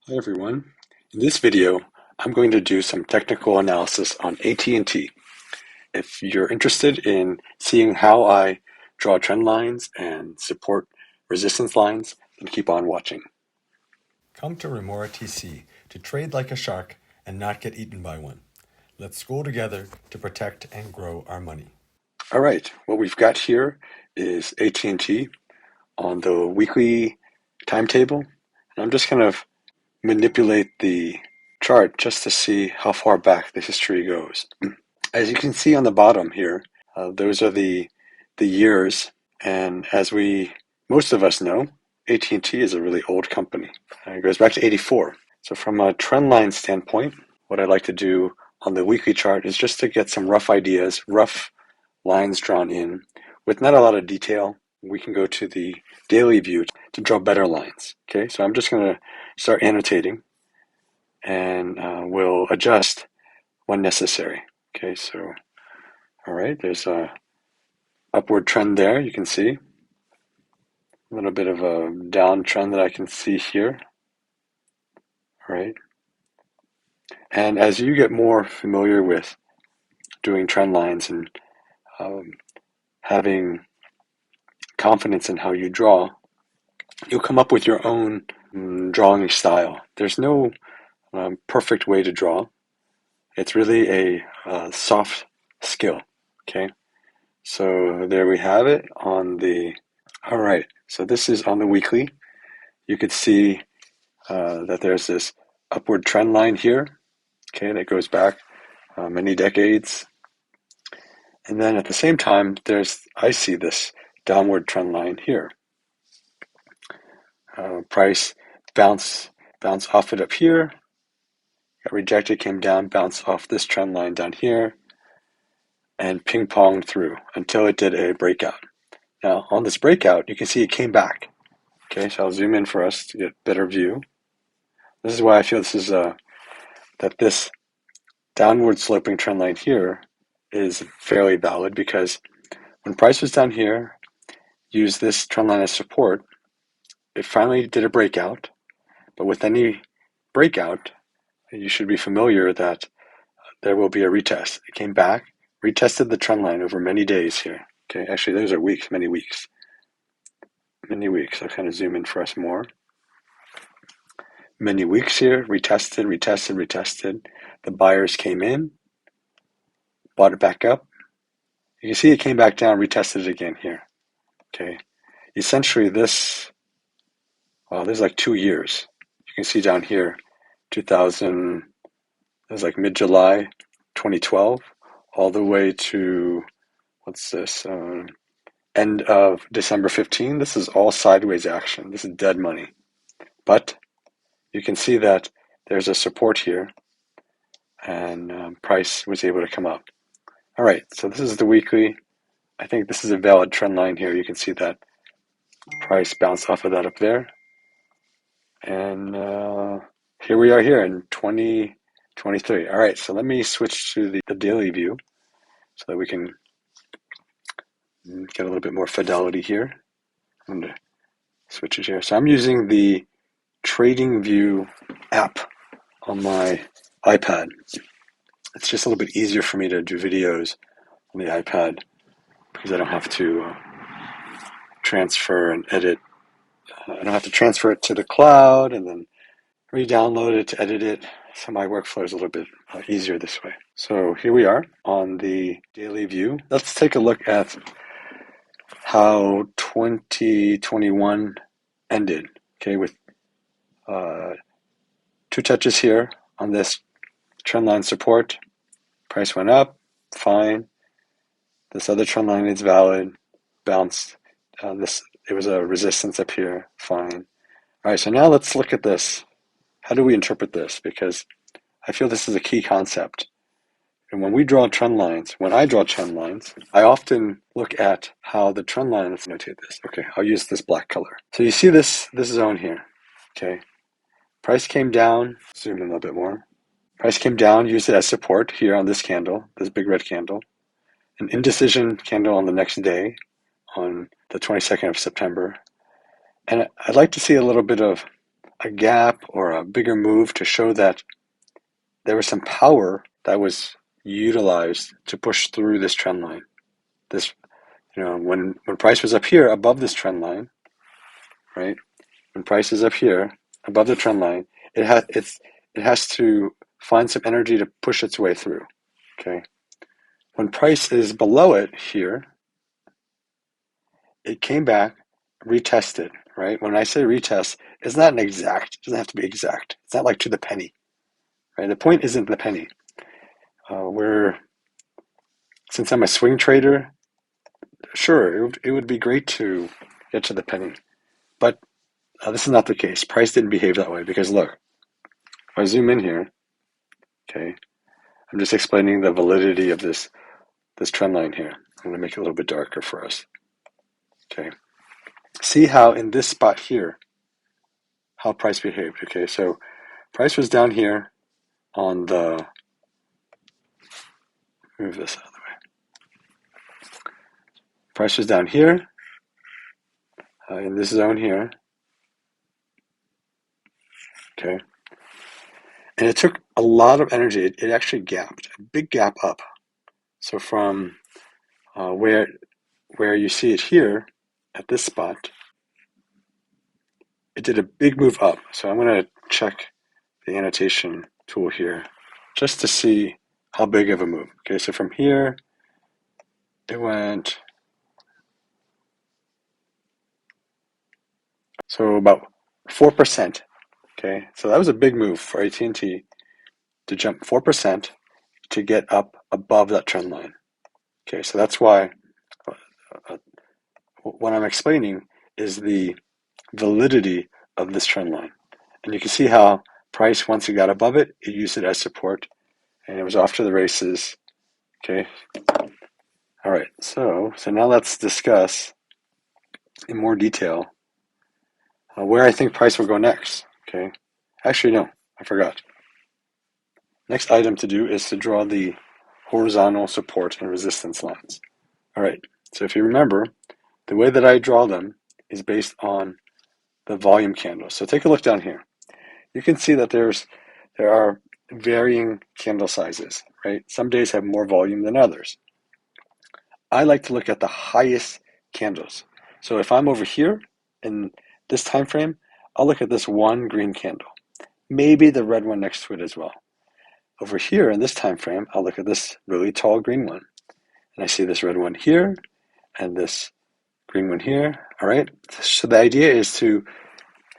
Hi everyone. In this video, I'm going to do some technical analysis on AT&T. If you're interested in seeing how I draw trend lines and support resistance lines, then keep on watching. Come to Remora TC to trade like a shark and not get eaten by one. Let's school together to protect and grow our money. All right, what we've got here is AT&T on the weekly timetable, and I'm just going to manipulate the chart just to see how far back the history goes. As you can see on the bottom here, those are the years, and as most of us know, AT&T is a really old company. It goes back to 84. So from a trend line standpoint, what I'd like to do on the weekly chart is just to get some rough ideas, rough lines drawn in with not a lot of detail. We can go to the daily view to draw better lines. Okay, so I'm just going to start annotating, and we'll adjust when necessary. Okay, so all right, there's a upward trend there. You can see a little bit of a downtrend that I can see here. All right, and as you get more familiar with doing trend lines and having confidence in how you draw, you'll come up with your own drawing style. There's no perfect way to draw. It's really a soft skill. Okay, so there we have it on the. All right, so this is on the weekly. You could see that there's this upward trend line here. Okay, that goes back many decades, and then at the same time, I see this downward trend line here. Price bounce off it up here. Got rejected, came down, bounced off this trend line down here, and ping-ponged through until it did a breakout. Now, on this breakout, you can see it came back. Okay, so I'll zoom in for us to get a better view. This is why I feel that this downward sloping trend line here is fairly valid, because when price was down here, used this trend line as support, it finally did a breakout. But with any breakout, you should be familiar that there will be a retest. It came back, retested the trend line over many days here. Okay, actually those are weeks, many weeks. Many weeks. I'll kind of zoom in for us more. Many weeks here, retested, retested, retested. The buyers came in, bought it back up. You can see it came back down, retested it again here. Okay, essentially this is like 2 years. You can see down here, 2000, it was like mid-July 2012, all the way to, what's this, end of December 15. This is all sideways action. This is dead money. But you can see that there's a support here, and price was able to come up. All right, so this is the weekly. I think this is a valid trend line here. You can see that price bounced off of that up there. And here we are here in 2023. All right, so let me switch to the daily view so that we can get a little bit more fidelity here. I'm going to switch it here. So I'm using the TradingView app on my iPad. It's just a little bit easier for me to do videos on the iPad because I don't have to transfer and edit. I don't have to transfer it to the cloud and then re-download it to edit it. So my workflow is a little bit easier this way. So here we are on the daily view. Let's take a look at how 2021 ended. Okay, with two touches here on this trendline support. Price went up, fine. This other trend line is valid, bounced. It was a resistance up here, fine. All right, so now let's look at this. How do we interpret this? Because I feel this is a key concept. And when I draw trend lines, I often look at how the trend line, let's notate this. Okay, I'll use this black color. So you see this zone here, okay? Price came down, zoom in a little bit more. Price came down, used it as support here on this candle, this big red candle. An indecision candle on the next day, on the 22nd of September. And I'd like to see a little bit of a gap or a bigger move to show that there was some power that was utilized to push through this trend line. This, when price was up here above this trend line, right? When price is up here above the trend line, it has to find some energy to push its way through. Okay. When price is below it here, it came back, retested, right? When I say retest, it's not an exact, it doesn't have to be exact. It's not like to the penny, right? The point isn't the penny. Since I'm a swing trader, sure, it would be great to get to the penny, but this is not the case. Price didn't behave that way because look, if I zoom in here, okay, I'm just explaining the validity of this trend line here. I'm going to make it a little bit darker for us. Okay, see how in this spot here, how price behaved. Okay, so price was down here on the, move this out of the way. Price was down here in this zone here. Okay, and it took a lot of energy. It actually gapped, a big gap up. So from where you see it here at this spot, it did a big move up. So I'm going to check the annotation tool here just to see how big of a move. Okay, so from here, it went, so about 4%. Okay, so that was a big move for AT&T to jump 4% to get up above that trend line. Okay, so that's why what I'm explaining is the validity of this trend line. And you can see how price, once it got above it, it used it as support, and it was off to the races. Okay. All right. So now let's discuss in more detail where I think price will go next. Okay. Actually, no, I forgot. Next item to do is to draw the horizontal support and resistance lines. All right. So if you remember, the way that I draw them is based on the volume candle. So take a look down here. You can see that there are varying candle sizes, right? Some days have more volume than others. I like to look at the highest candles. So if I'm over here in this time frame, I'll look at this one green candle, maybe the red one next to it as well. Over here in this time frame, I'll look at this really tall green one, and I see this red one here and this green one here. All right. So the idea is to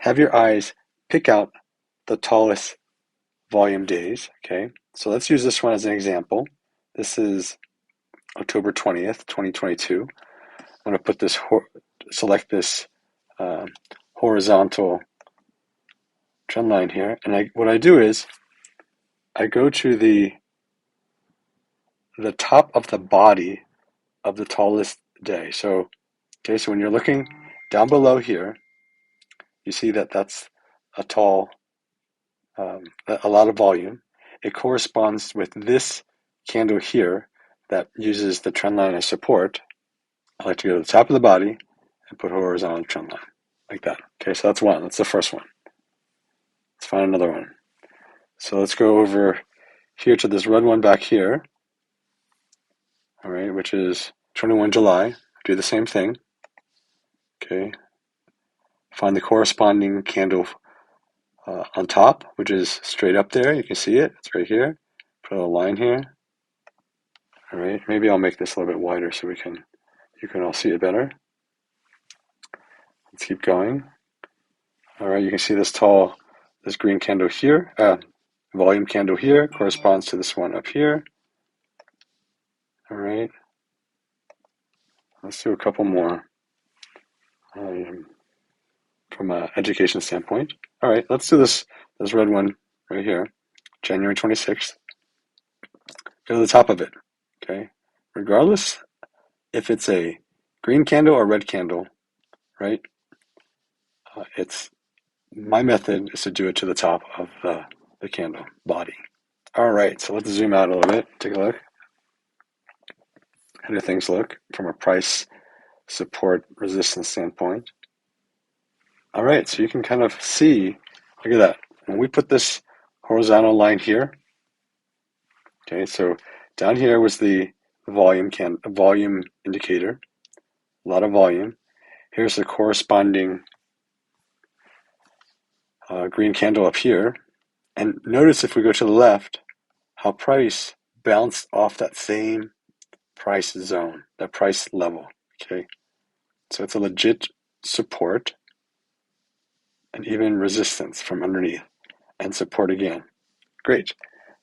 have your eyes pick out the tallest volume days. Okay. So let's use this one as an example. This is October 20th, 2022. I'm going to put this, select this horizontal trend line here. And what I do is I go to the top of the body of the tallest day. So, okay, so when you're looking down below here, you see that that's a tall, a lot of volume. It corresponds with this candle here that uses the trend line as support. I like to go to the top of the body and put horizontal trend line like that. Okay, so that's one. That's the first one. Let's find another one. So let's go over here to this red one back here. All right, which is 21 July. Do the same thing. Okay. Find the corresponding candle on top, which is straight up there. You can see it. It's right here. Put a line here. All right. Maybe I'll make this a little bit wider so you can all see it better. Let's keep going. All right. You can see this green candle here. Volume candle here corresponds to this one up here. All right. Let's do a couple more from an education standpoint. All right. Let's do this red one right here, January 26th. Go to the top of it. Okay. Regardless if it's a green candle or red candle, right? It's my method is to do it to the top of the candle body. All right, so let's zoom out a little bit. Take a look. How do things look from a price support resistance standpoint? All right, so you can kind of see Look at that. When we put this horizontal line here, okay, so down here was the volume indicator, a lot of volume. Here's the corresponding green candle up here. And notice if we go to the left, how price bounced off that same price zone, that price level, okay? So it's a legit support and even resistance from underneath and support again. Great.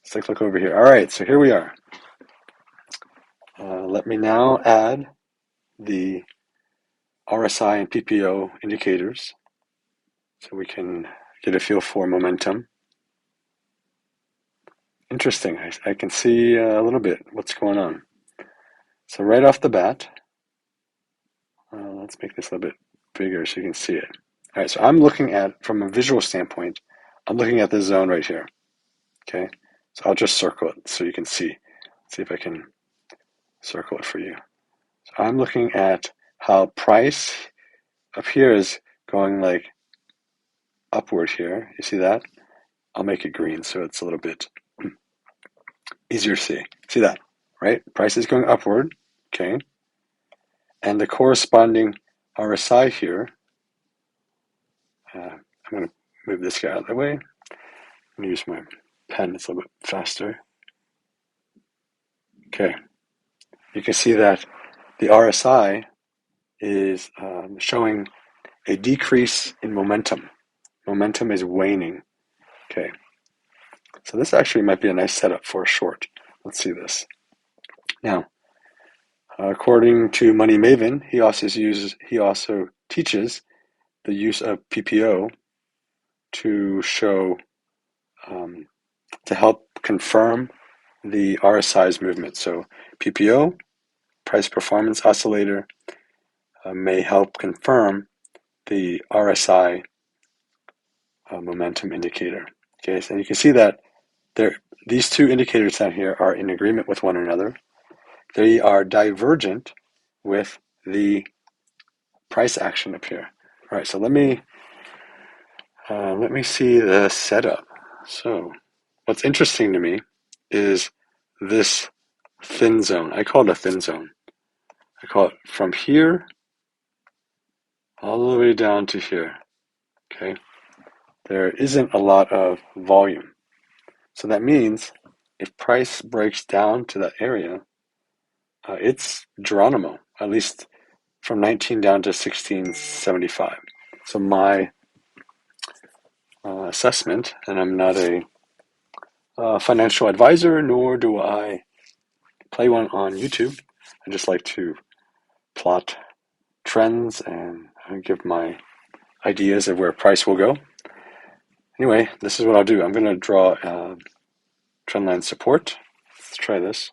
Let's take a look over here. All right, so here we are. Let me now add the RSI and PPO indicators so we can get a feel for momentum. Interesting. I can see a little bit what's going on. So right off the bat, let's make this a little bit bigger so you can see it. All right, so I'm looking at, from a visual standpoint, I'm looking at this zone right here, okay? So I'll just circle it so you can see. See if I can circle it for you. So I'm looking at how price up here is going like upward here. You see that? I'll make it green so it's a little bit easier to see. See that, right? Price is going upward, okay? And the corresponding RSI here, I'm going to move this guy out of the way. I'm going to use my pen, it's a little bit faster. Okay, you can see that the RSI is showing a decrease in momentum. Momentum is waning. Okay, so this actually might be a nice setup for a short. Let's see this. Now, according to Money Maven, he also teaches the use of PPO to show to help confirm the RSI's movement. So PPO, price performance oscillator, may help confirm the RSI momentum indicator. Okay, so you can see that these two indicators down here are in agreement with one another. They are divergent with the price action up here. All right, so let me see the setup. So what's interesting to me is this thin zone. I call it a thin zone. I call it from here all the way down to here. Okay, there isn't a lot of volume. So that means if price breaks down to that area, it's Geronimo, at least from 19 down to 1675. So my assessment, and I'm not a financial advisor, nor do I play one on YouTube. I just like to plot trends and give my ideas of where price will go. Anyway, this is what I'll do. I'm going to draw trendline support. Let's try this.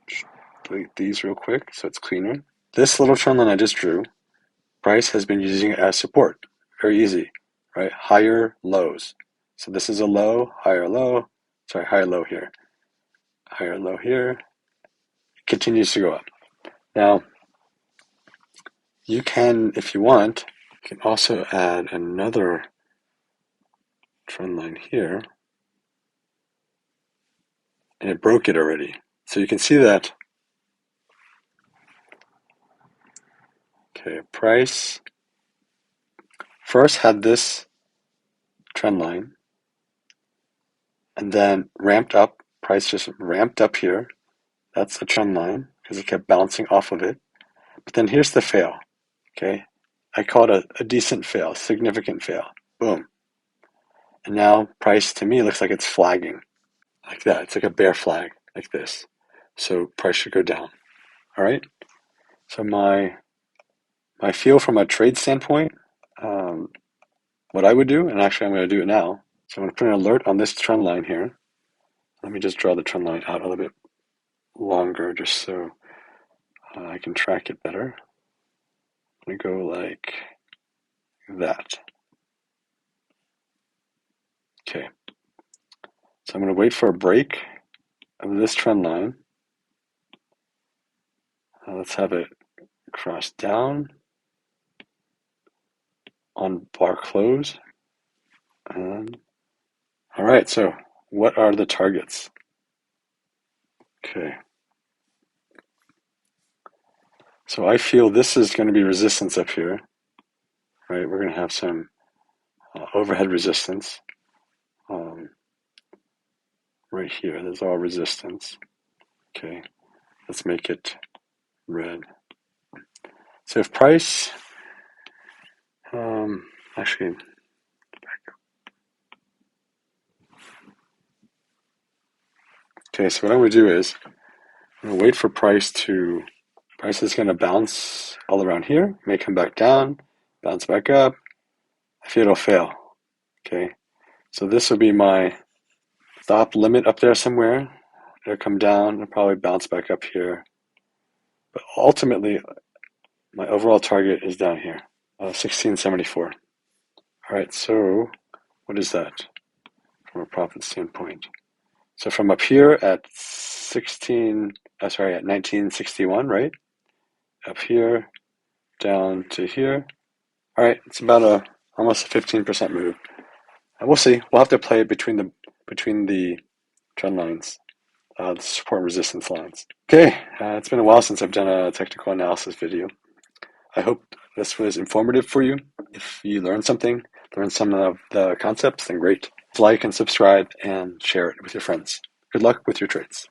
Just delete these real quick so it's cleaner. This little trendline I just drew, price has been using it as support. Very easy, right? Higher lows. So this is a low, higher low. Sorry, higher low here. Higher low here. It continues to go up. Now, you can, if you want, you can also add another trend line here. And it broke it already. So you can see that. Okay, price first had this trend line and then ramped up. Price just ramped up here. That's a trend line because it kept bouncing off of it. But then here's the fail. Okay, I call it a decent fail, significant fail. Boom. And now price to me looks like it's flagging like that. It's like a bear flag like this. So price should go down. All right. So my feel from a trade standpoint, what I would do, and actually I'm going to do it now. So I'm going to put an alert on this trend line here. Let me just draw the trend line out a little bit longer just so I can track it better. I'm going to go like that. Okay. So I'm going to wait for a break of this trend line. Let's have it cross down on bar close. And all right, so what are the targets? Okay, so I feel this is going to be resistance up here, right? We're going to have some overhead resistance right here. There's all resistance. Okay, let's make it red. So if price, actually, okay, so what I'm going to do is I'm going to wait for price is going to bounce all around here, may come back down, bounce back up. I feel it'll fail. Okay, so this will be my stop limit up there somewhere. It'll come down, it'll probably bounce back up here. But ultimately, my overall target is down here, 1674. All right, so what is that from a profit standpoint? So from up here at 1961, right? Up here, down to here. All right, it's about almost a 15% move. And we'll see. We'll have to play it between the trend lines, the support and resistance lines. Okay, it's been a while since I've done a technical analysis video. I hope this was informative for you. If you learned some of the concepts, then great. Like and subscribe and share it with your friends. Good luck with your trades.